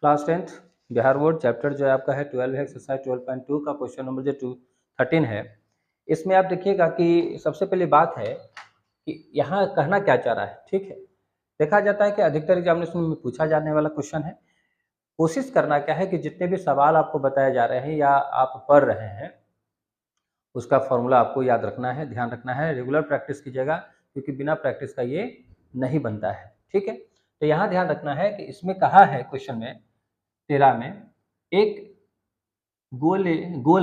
Class 10th Bihar board chapter जो है आपका है 12 है एक्सरसाइज 12.2 का क्वेश्चन नंबर जो 13 है। इसमें आप देखिएगा कि सबसे पहली बात है कि यहाँ कहना क्या चाह रहा है। ठीक है, देखा जाता है कि अधिकतर एग्जामिनेशन में पूछा जाने वाला क्वेश्चन है। कोशिश करना क्या है कि जितने भी सवाल आपको बताए जा रहे हैं या आप पढ़ रहे हैं उसका फॉर्मूला आपको याद रखना है, ध्यान रखना है, रेगुलर प्रैक्टिस कीजिएगा क्योंकि बिना प्रैक्टिस का ये नहीं बनता है। ठीक है, तो यहाँ ध्यान रखना है कि इसमें कहा है क्वेश्चन में 13 में एक गोल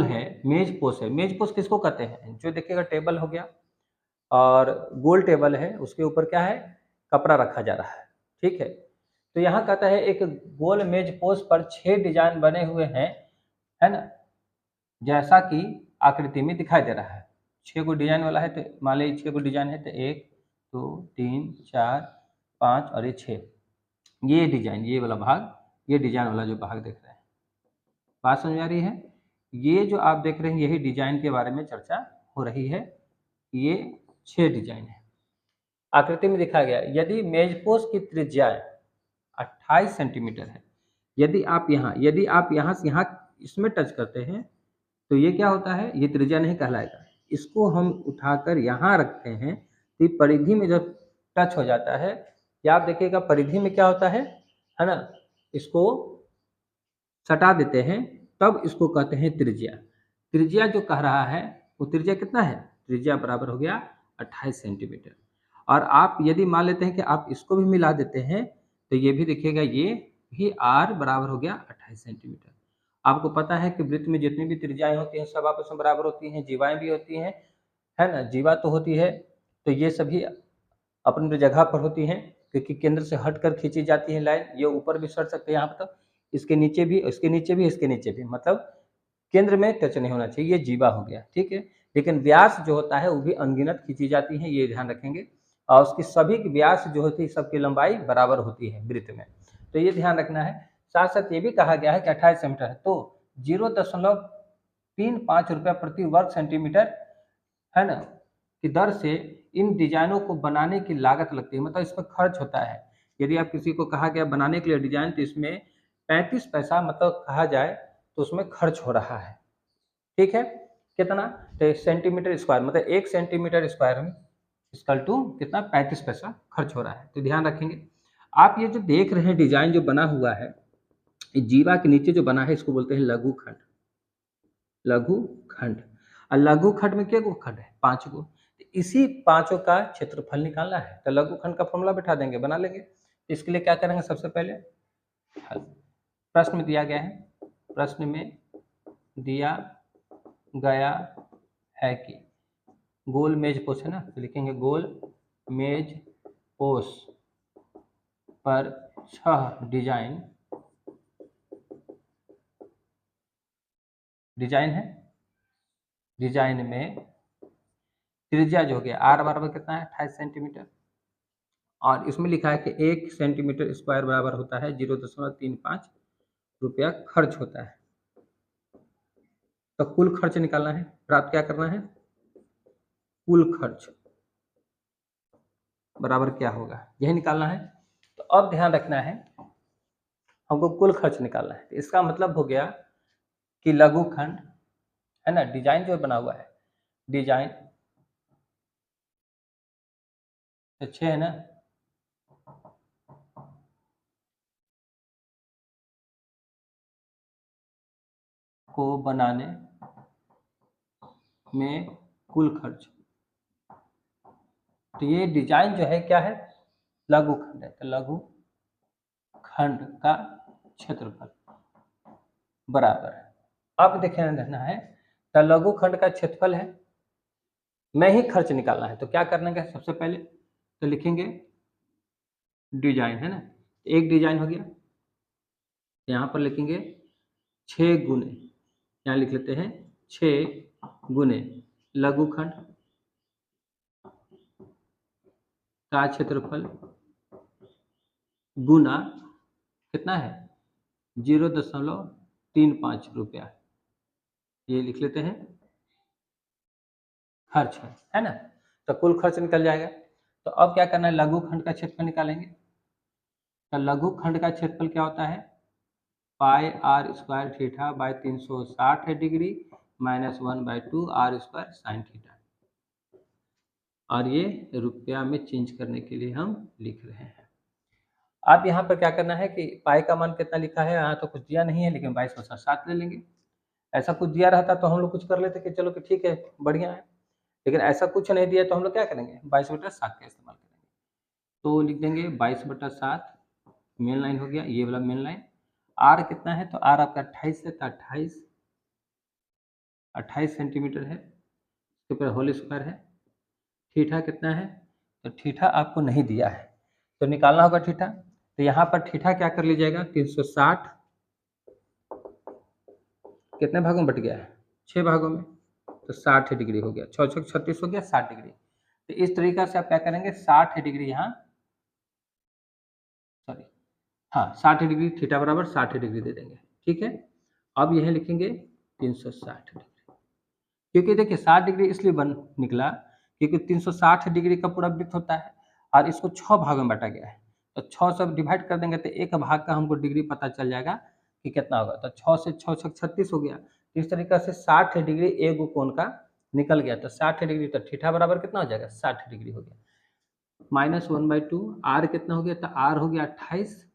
है, मेज पोस्ट है। मेज पोस्ट किसको कहते हैं? जो देखिएगा टेबल हो गया और गोल टेबल है, उसके ऊपर क्या है, कपड़ा रखा जा रहा है। ठीक है, तो यहाँ कहता है एक गोल मेज पोस्ट पर 6 डिजाइन बने हुए हैं, है ना, जैसा कि आकृति में दिखाई दे रहा है। 6 को डिजाइन वाला है, तो मान लीजिए 6 को डिजाइन है तो 1 2 3 4 5 और ये 6, ये डिजाइन, ये वाला भाग, ये डिजाइन वाला जो भाग देख रहे हैं, बात समझ आ रही है? ये जो आप देख रहे हैं यही डिजाइन के बारे में चर्चा हो रही है। ये 6 डिजाइन है, आकृति में दिखाया गया। यदि मेजपोस्ट की त्रिज्या 28 सेंटीमीटर है, यदि आप यहाँ से यहाँ इसमें टच करते हैं तो ये क्या होता है, ये त्रिज्या नहीं कहलाएगा। इसको हम उठाकर यहाँ रखते हैं तो परिधि में जब टच हो जाता है, या आप देखिएगा परिधि में क्या होता है ना, इसको सटा देते हैं, तब इसको कहते हैं त्रिज्या। त्रिज्या जो कह रहा है वो त्रिज्या कितना है, त्रिज्या बराबर हो गया 28 सेंटीमीटर। और आप यदि मान लेते हैं कि आप इसको भी मिला देते हैं तो ये भी देखिएगा, ये भी आर बराबर हो गया 28 सेंटीमीटर। आपको पता है कि वृत्त में जितनी भी त्रिज्याएं होती हैं सब आपस में बराबर होती हैं, जीवाएं भी होती हैं, है ना, जीवा तो होती है, तो ये सभी अपनी जगह पर होती हैं क्योंकि केंद्र से हटकर खींची जाती है लाइन। ये ऊपर भी सट सकते हैं यहाँ पर, इसके नीचे भी, इसके नीचे भी, इसके नीचे भी, मतलब केंद्र में टच नहीं होना चाहिए, ये जीवा हो गया। ठीक है, लेकिन व्यास जो होता है वो भी अनगिनत खींची जाती है, ये ध्यान रखेंगे। और उसकी सभी की व्यास जो होती है सबकी लंबाई बराबर होती है वृत्त में, तो ये ध्यान रखना है। साथ साथ ये भी कहा गया है कि 28 सेंटीमीटर है तो 0.35 रुपया प्रति वर्ग सेंटीमीटर, है ना, की दर से इन डिजाइनों को बनाने की लागत लगती है, मतलब इसमें खर्च होता है। यदि आप किसी को कहा गया बनाने के लिए डिजाइन तो इसमें 35 पैसा मतलब कहा जाए तो उसमें खर्च हो रहा है। ठीक है, कितना, तो सेंटीमीटर स्क्वायर, मतलब 1 सेंटीमीटर स्क्वायर में इक्वल टू कितना, 35 पैसा खर्च हो रहा है, तो ध्यान रखेंगे। आप ये जो देख रहे हैं डिजाइन जो बना हुआ है, जीवा के नीचे जो बना है इसको बोलते हैं लघु खंड। लघु खंड, और लघु खंड में क्या खंड है, 5 गो। इसी पांचों का क्षेत्रफल निकालना है, तो लघु खंड का फॉर्मूला बैठा देंगे, बना लेंगे। इसके लिए क्या करेंगे, सबसे पहले प्रश्न में दिया गया है, प्रश्न में दिया गया है कि गोल मेज पोस्ट है ना, तो लिखेंगे गोल मेज पोस्ट पर 6 डिजाइन है। डिजाइन में त्रिज्या जो हो गया आर बराबर कितना है, 28 सेंटीमीटर, और इसमें लिखा है कि 1 सेंटीमीटर स्क्वायर बराबर होता है 0.35 रुपया खर्च होता है। तो कुल खर्च निकालना है, प्राप्त क्या करना है, कुल खर्च बराबर क्या होगा, यही निकालना है। तो अब ध्यान रखना है, हमको कुल खर्च निकालना है। तो इसका मतलब हो गया कि लघु खंड, है ना, डिजाइन जो बना हुआ है, डिजाइन तो 6 है ना, को बनाने में कुल खर्च, तो ये डिजाइन जो है क्या है, लघु खंड है, तो लघु खंड का क्षेत्रफल बराबर है। अब देखना रहना है, तो लघु खंड का क्षेत्रफल है, में ही खर्च निकालना है। तो क्या करना है, सबसे पहले तो लिखेंगे डिजाइन, है ना, एक डिजाइन हो गया, यहाँ पर लिखेंगे 6 गुने, यहाँ लिख लेते हैं 6 गुने लघु खंड का क्षेत्रफल गुना कितना है, 0.35 रुपया, ये लिख लेते हैं खर्च है ना। तो कुल खर्च निकल जाएगा। तो अब क्या करना है, लघु खंड का क्षेत्रफल निकालेंगे। तो लघु खंड का क्षेत्रफल क्या होता है, pi R square theta by 360 degree minus 1/2 R square sine theta. और ये रुपया में चेंज करने के लिए हम लिख रहे हैं। अब यहाँ पर क्या करना है कि पाई का मान कितना लिखा है, यहाँ तो कुछ दिया नहीं है, लेकिन 22/7 ले लेंगे। ऐसा कुछ दिया रहता तो हम लोग कुछ कर लेते कि चलो कि ठीक है बढ़िया है, लेकिन ऐसा कुछ नहीं दिया तो हम लोग क्या करेंगे 22/7 का इस्तेमाल करेंगे। तो लिख देंगे 22/7 मेन लाइन हो गया, ये वाला मेन लाइन। आर कितना है, तो आर आपका 28 है, तो 28 सेंटीमीटर है, इसके ऊपर होल स्क्वायर है। थीटा कितना है, तो थीटा आपको नहीं दिया है तो निकालना होगा थीटा। तो यहाँ पर थीटा क्या कर लीजिएगा, 360 कितने भागों में बट गया है, 6 भागों में, तो 60 डिग्री हो गया, 6 6 36 हो गया, 60 डिग्री। तो इस तरीका से आप क्या करेंगे 60 डिग्री यहाँ, सॉरी हाँ 60 डिग्री, थीटा बराबर 60 डिग्री दे देंगे। ठीक है, अब यह लिखेंगे 360 डिग्री, क्योंकि देखिए 60 डिग्री इसलिए बन निकला क्योंकि 360 डिग्री का पूरा वृत्त होता है और इसको 6 भागों में बांटा गया है। तो 6 से डिवाइड कर देंगे तो एक भाग का हमको डिग्री पता चल जाएगा कि कितना होगा। तो 6 से 6 6 36 हो गया। तो इस तरीके से 60 डिग्री एक कोण का निकल गया। तो 60 डिग्री, तो थीटा बराबर कितना हो जाएगा 60 डिग्री हो गया। माइनस 1/2 आर कितना हो गया, तो आर हो गया 28,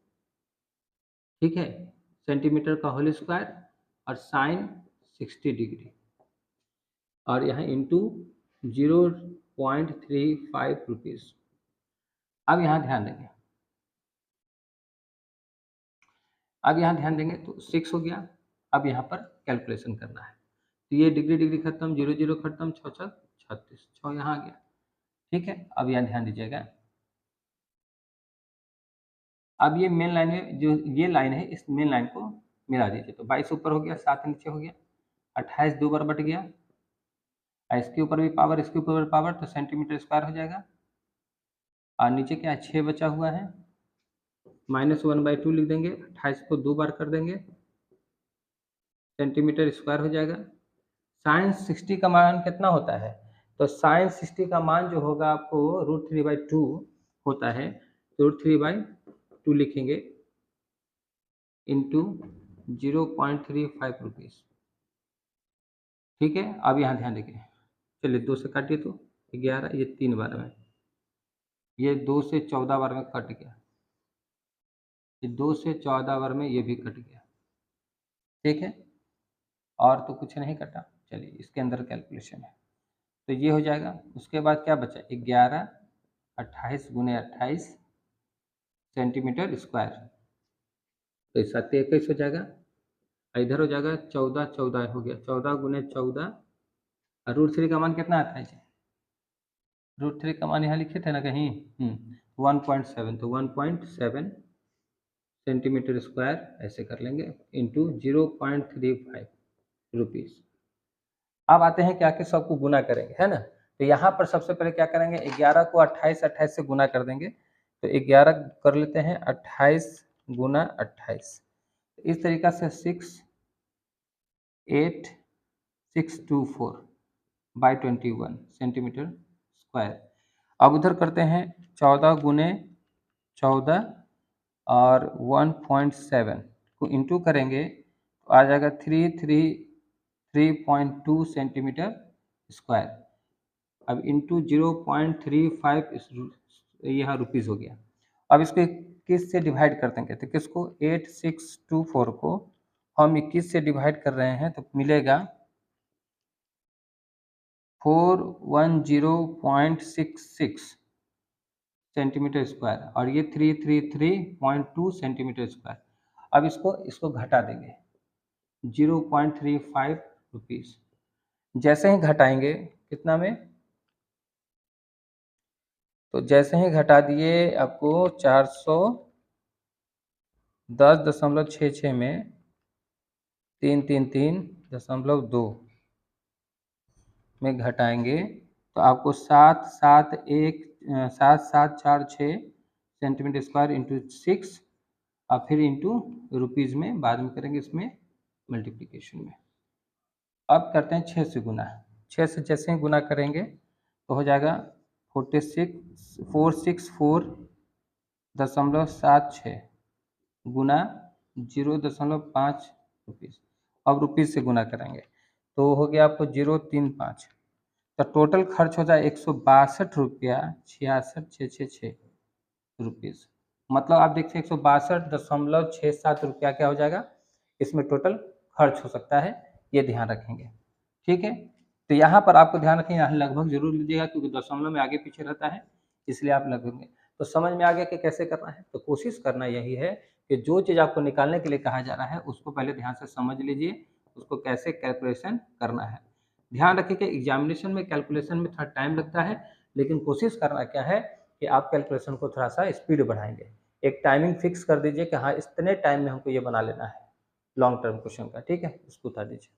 ठीक है, सेंटीमीटर का होल स्क्वायर, और साइन 60 डिग्री, और यहाँ इंटू 0.35 रुपीज़। अब यहाँ ध्यान देंगे, तो 6 हो गया। अब यहाँ पर कैलकुलेशन करना है, तो ये डिग्री डिग्री खत्म, 0 0 खत्म, 6 6 36, 6 यहाँ आ गया। ठीक है, अब यहाँ ध्यान दीजिएगा, अब ये मेन लाइन में जो ये लाइन है इस मेन लाइन को मिला दीजिए। तो 22 ऊपर हो गया, 7 नीचे हो गया, 28 दो बार बट गया, इसके ऊपर भी पावर, इसके ऊपर भी पावर, तो सेंटीमीटर स्क्वायर हो जाएगा। और नीचे क्या है 6 बचा हुआ है, माइनस 1/2 लिख देंगे, 28 को 2 बार कर देंगे, सेंटीमीटर स्क्वायर हो जाएगा। साइन 60 का मान कितना होता है, तो साइन 60 का मान जो होगा आपको √3/2 होता है, तो √3/2 लिखेंगे इंटू 0.35 रुपीज़। ठीक है, अब यहाँ ध्यान देंगे, चलिए 2 से काटिए तो 11, ये 3 बार में, ये 2 से 14 बार में कट गया, ये 2 से 14 बार में ये भी कट गया। ठीक है, और तो कुछ नहीं कटा। चलिए इसके अंदर कैलकुलेशन है, तो ये हो जाएगा। उसके बाद क्या बचा, 11 28 गुने 28 सेंटीमीटर स्क्वायर, तो 7 21 हो जाएगा। इधर हो जाएगा 14 14 हो गया, 14 गुने 14, और √3 का मान कितना आता है जी, √3 का मान यहाँ लिखे थे ना कहीं, 1.7, तो 1.7 सेंटीमीटर स्क्वायर ऐसे कर लेंगे इंटू 0.35 रुपीज़। अब आते हैं क्या कि सबको गुना करेंगे, है ना। तो यहाँ पर सबसे पहले क्या करेंगे, 11 को 28 से गुना कर देंगे, तो 11 कर लेते हैं 28 गुना 28, इस तरीका से 68624/21 सेंटीमीटर स्क्वायर। अब उधर करते हैं 14 गुने 14 और 1.7 को इंटू करेंगे तो आ जाएगा 3.2 सेंटीमीटर स्क्वायर। अब इंटू 0.35 यहाँ रुपीज़ हो गया। अब इसको 21 से डिवाइड कर देंगे, तो किसको 8624 को हम 21 से डिवाइड कर रहे हैं, तो मिलेगा 410.66 सेंटीमीटर स्क्वायर, और ये 333.2 सेंटीमीटर स्क्वायर। अब इसको घटा देंगे 0.35 रुपीज़। जैसे ही घटाएंगे कितना में, तो जैसे ही घटा दिए आपको 410.66 में 333.2 में घटाएंगे तो आपको 7746 सेंटीमीटर स्क्वायर इंटू 6, और फिर इंटू रुपीज़ में बाद में करेंगे इसमें मल्टीप्लिकेशन में। अब करते हैं 6 से गुना, 6 से जैसे ही गुना करेंगे तो हो जाएगा 464.76 गुना 0.5 रुपीज़। अब रुपीज़ से गुना करेंगे तो हो गया आपको 035, तो टोटल खर्च हो जाए 162 रुपया 66,666 रुपीज़। मतलब आप देखिए 162.67 रुपया क्या हो जाएगा, इसमें टोटल खर्च हो सकता है, ये ध्यान रखेंगे। ठीक है, तो यहाँ पर आपको ध्यान रखें, यहाँ लगभग जरूर लीजिएगा क्योंकि दशमलव में आगे पीछे रहता है, इसलिए आप लगभग में। तो समझ में आ गया कि कैसे करना है। तो कोशिश करना यही है कि जो चीज़ आपको निकालने के लिए कहा जा रहा है उसको पहले ध्यान से समझ लीजिए, उसको कैसे कैलकुलेशन करना है। ध्यान रखिए कि एग्जामिनेशन में कैलकुलेशन में थोड़ा टाइम लगता है, लेकिन कोशिश करना क्या है कि आप कैलकुलेशन को थोड़ा सा स्पीड बढ़ाएंगे। एक टाइमिंग फिक्स कर दीजिए कि हाँ इतने टाइम में हमको ये बना लेना है, लॉन्ग टर्म क्वेश्चन का। ठीक है, उसको उतार दीजिए।